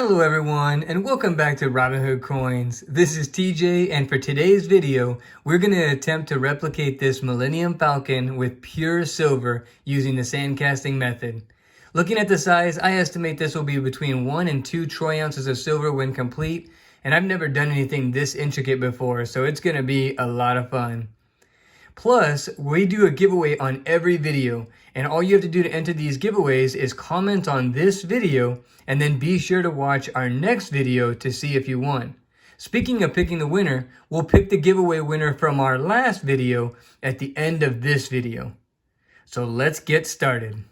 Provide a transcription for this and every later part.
Hello everyone, and welcome back to Robinhood Coins. This is TJ, and for today's video, we're going to attempt to replicate this Millennium Falcon with pure silver using the sandcasting method. Looking at the size, I estimate this will be between 1 and 2 troy ounces of silver when complete, and I've never done anything this intricate before, so it's going to be a lot of fun. Plus, we do a giveaway on every video, and all you have to do to enter these giveaways is comment on this video, and then be sure to watch our next video to see if you won. Speaking of picking the winner, we'll pick the giveaway winner from our last video at the end of this video. So let's get started.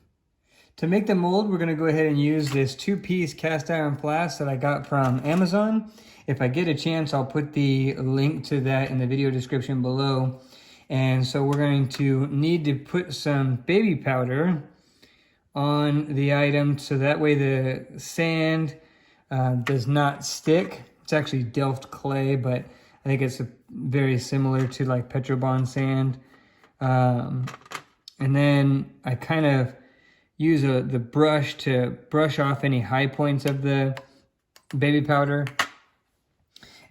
To make the mold, we're going to go ahead and use this 2-piece cast iron flask that I got from Amazon. If I get a chance, I'll put the link to that in the video description below. And so we're going to need to put some baby powder on the item so that way the sand does not stick. It's actually Delft clay, but I think it's very similar to like Petrobond sand. And then I kind of use the brush to brush off any high points of the baby powder,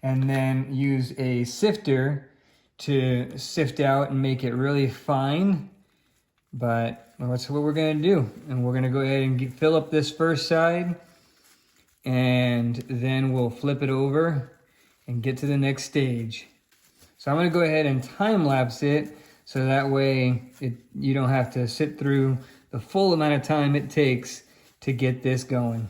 and then use a sifter to sift out and make it really fine. But that's what we're going to do. And we're going to go ahead and fill up this first side, and then we'll flip it over and get to the next stage. So I'm going to go ahead and time lapse it so that way you don't have to sit through the full amount of time it takes to get this going.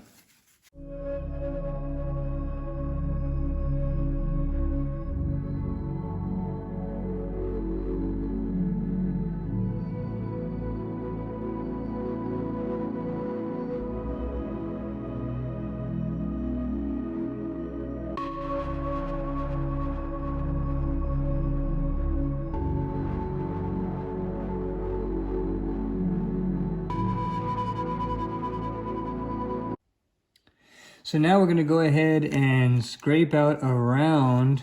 So now we're going to go ahead and scrape out around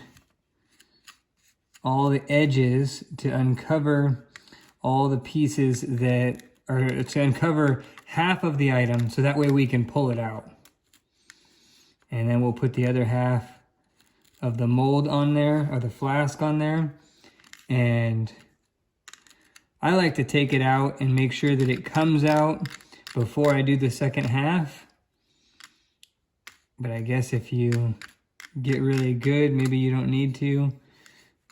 all the edges to uncover all the pieces to uncover half of the item, so that way we can pull it out. And then we'll put the other half of the mold on there, or the flask on there. And I like to take it out and make sure that it comes out before I do the second half. But I guess if you get really good, maybe you don't need to.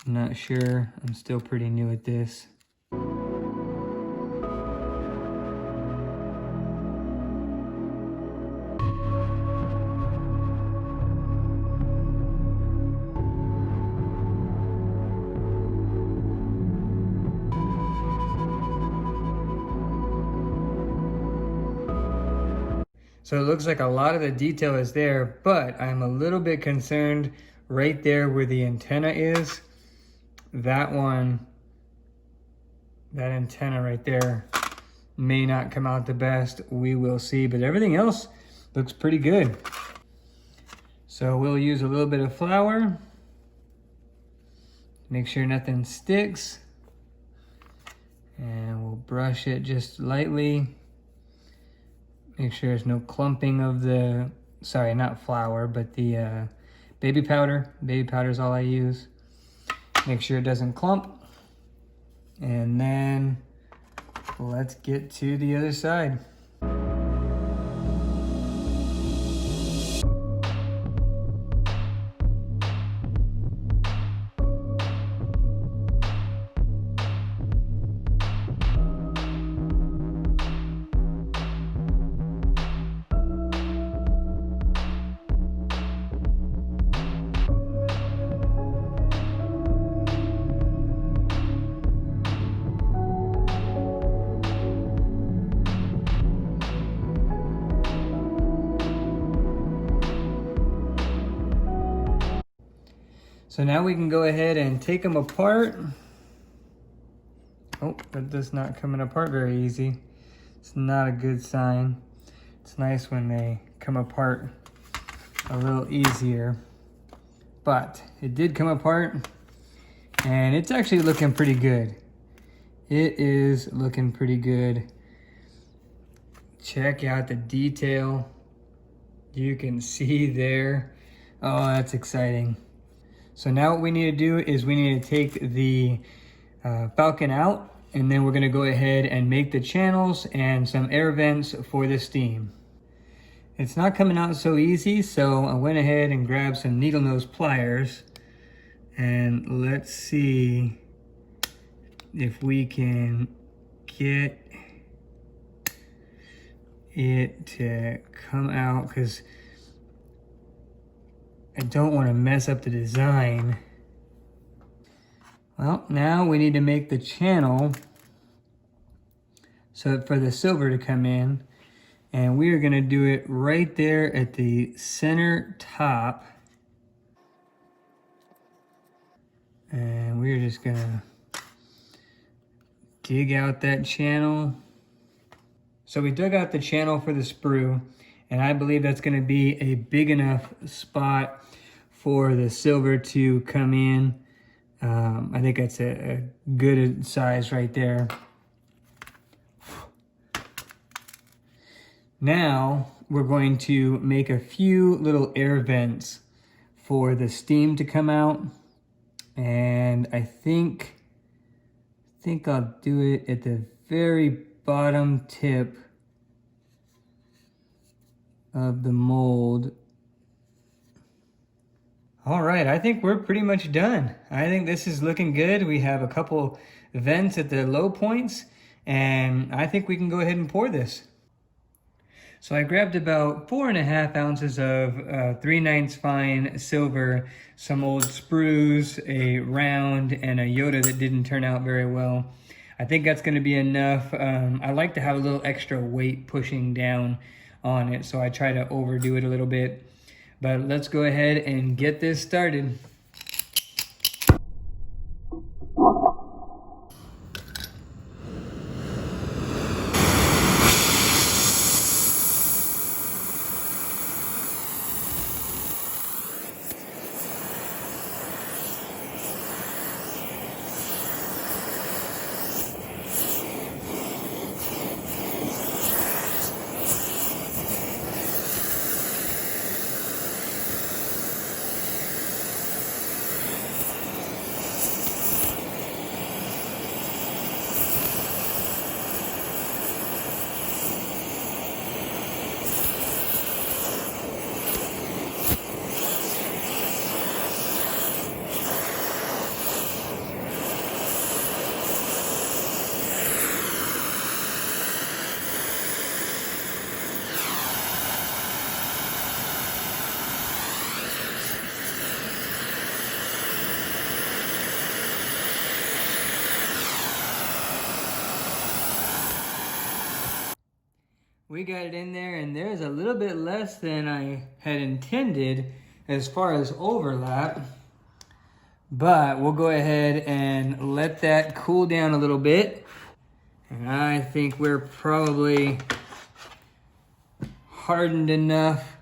I'm not sure. I'm still pretty new at this. So it looks like a lot of the detail is there, but I'm a little bit concerned right there where the antenna is. That antenna right there may not come out the best. We will see, but everything else looks pretty good. So we'll use a little bit of flour. Make sure nothing sticks. And we'll brush it just lightly. Make sure there's no clumping of the, sorry, not flour, but the baby powder. Baby powder is all I use. Make sure it doesn't clump. And then let's get to the other side. So now we can go ahead and take them apart. Oh, that does not coming apart very easy. It's not a good sign. It's nice when they come apart a little easier. But it did come apart, and it's actually looking pretty good. It is looking pretty good. Check out the detail. You can see there. Oh, that's exciting. So now what we need to do is we need to take the Falcon out, and then we're gonna go ahead and make the channels and some air vents for the steam. It's not coming out so easy, so I went ahead and grabbed some needle nose pliers, and let's see if we can get it to come out, because I don't want to mess up the design. Well, now we need to make the channel so for the silver to come in, and we are going to do it right there at the center top, and we're just going to dig out that channel. So we dug out the channel for the sprue, and I believe that's going to be a big enough spot for the silver to come in. I think that's a good size right there. Now we're going to make a few little air vents for the steam to come out, and I think I'll do it at the very bottom tip of the mold. All right, I think we're pretty much done. I think this is looking good. We have a couple vents at the low points, and I think we can go ahead and pour this. So I grabbed about 4.5 ounces of 3/9 fine silver, some old sprues, a round, and a Yoda that didn't turn out very well. I think that's gonna be enough. I like to have a little extra weight pushing down on it, so I try to overdo it a little bit. But let's go ahead and get this started. We got it in there, and there's a little bit less than I had intended as far as overlap, but we'll go ahead and let that cool down a little bit. And I think we're probably hardened enough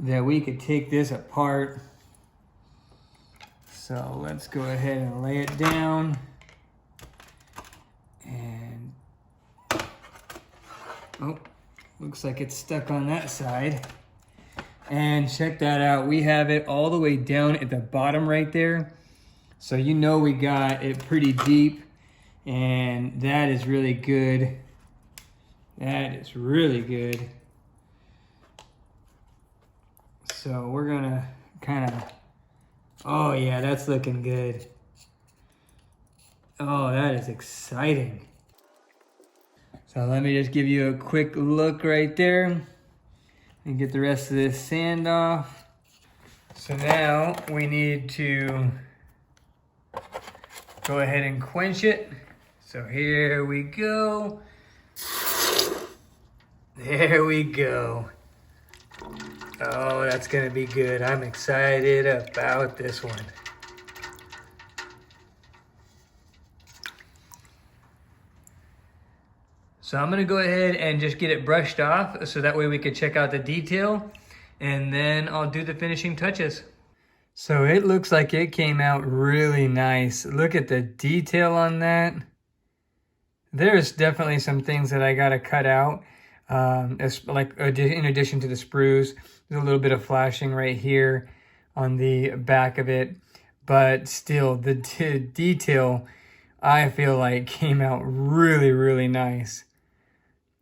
that we could take this apart. So let's go ahead and lay it down. And oh, looks like it's stuck on that side. And check that out. We have it all the way down at the bottom right there. So you know we got it pretty deep, and that is really good. That is really good. So we're gonna kind of, oh yeah, that's looking good. Oh, that is exciting. So let me just give you a quick look right there and get the rest of this sand off. So now we need to go ahead and quench it. So here we go. There we go. Oh, that's gonna be good. I'm excited about this one. So I'm gonna go ahead and just get it brushed off so that way we could check out the detail, and then I'll do the finishing touches. So it looks like it came out really nice. Look at the detail on that. There's definitely some things that I gotta cut out, in addition to the sprues. There's a little bit of flashing right here on the back of it, but still the detail I feel like came out really, really nice.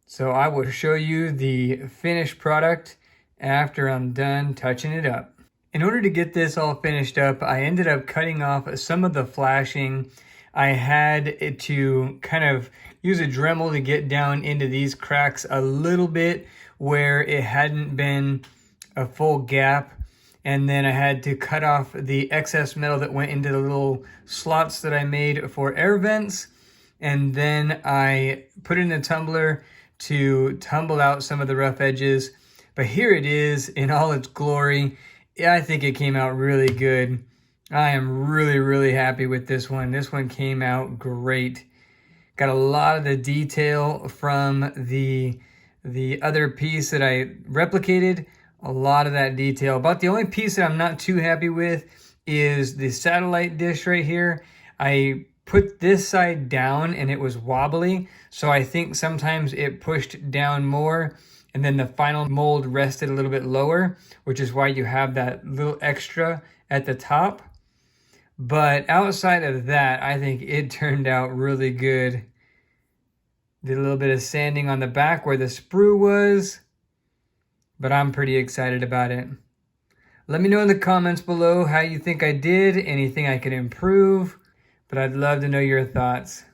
So I will show you the finished product after I'm done touching it up. In order to get this all finished up, I ended up cutting off some of the flashing. I had to kind of use a Dremel to get down into these cracks a little bit where it hadn't been a full gap. And then I had to cut off the excess metal that went into the little slots that I made for air vents. And then I put it in a tumbler to tumble out some of the rough edges. But here it is in all its glory. I think it came out really good. I am really, really happy with this one. This one came out great. Got a lot of the detail from the other piece that I replicated. A lot of that detail. About the only piece that I'm not too happy with is the satellite dish right here. I put this side down and it was wobbly, so I think sometimes it pushed down more and then the final mold rested a little bit lower, which is why you have that little extra at the top. But outside of that, I think it turned out really good. Did a little bit of sanding on the back where the sprue was, but I'm pretty excited about it. Let me know in the comments below how you think I did, anything I could improve, but I'd love to know your thoughts.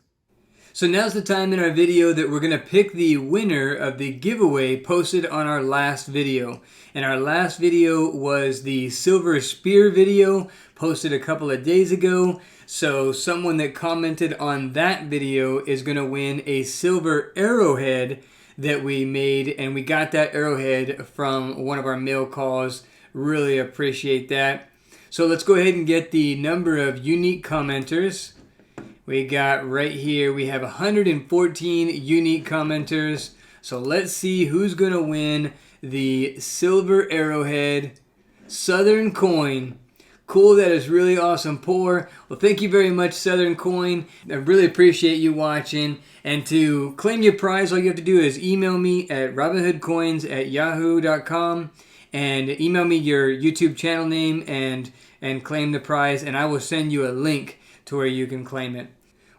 So now's the time in our video that we're going to pick the winner of the giveaway posted on our last video. And our last video was the silver spear video posted a couple of days ago. So someone that commented on that video is going to win a silver arrowhead that we made, and we got that arrowhead from one of our mail calls. Really appreciate that. So let's go ahead and get the number of unique commenters. We got right here, we have 114 unique commenters. So let's see who's going to win the silver arrowhead Southern coin. Cool, that is really awesome pour. Well, thank you very much, Southern Coin. I really appreciate you watching. And to claim your prize, all you have to do is email me at robinhoodcoins@yahoo.com and email me your YouTube channel name and claim the prize, and I will send you a link to where you can claim it.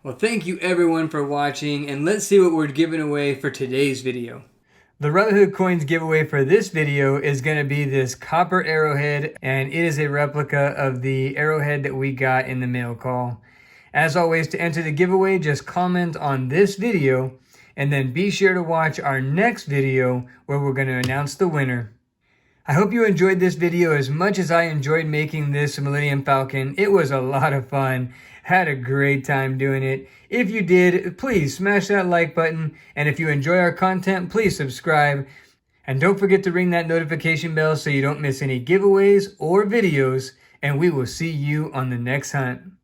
Well, thank you everyone for watching, and let's see what we're giving away for today's video. The Robinhood Coins giveaway for this video is going to be this copper arrowhead, and it is a replica of the arrowhead that we got in the mail call. As always, to enter the giveaway, just comment on this video, and then be sure to watch our next video where we're going to announce the winner. I hope you enjoyed this video as much as I enjoyed making this Millennium Falcon. It was a lot of fun. Had a great time doing it. If you did, please smash that like button. And if you enjoy our content, please subscribe. And don't forget to ring that notification bell so you don't miss any giveaways or videos. And we will see you on the next hunt.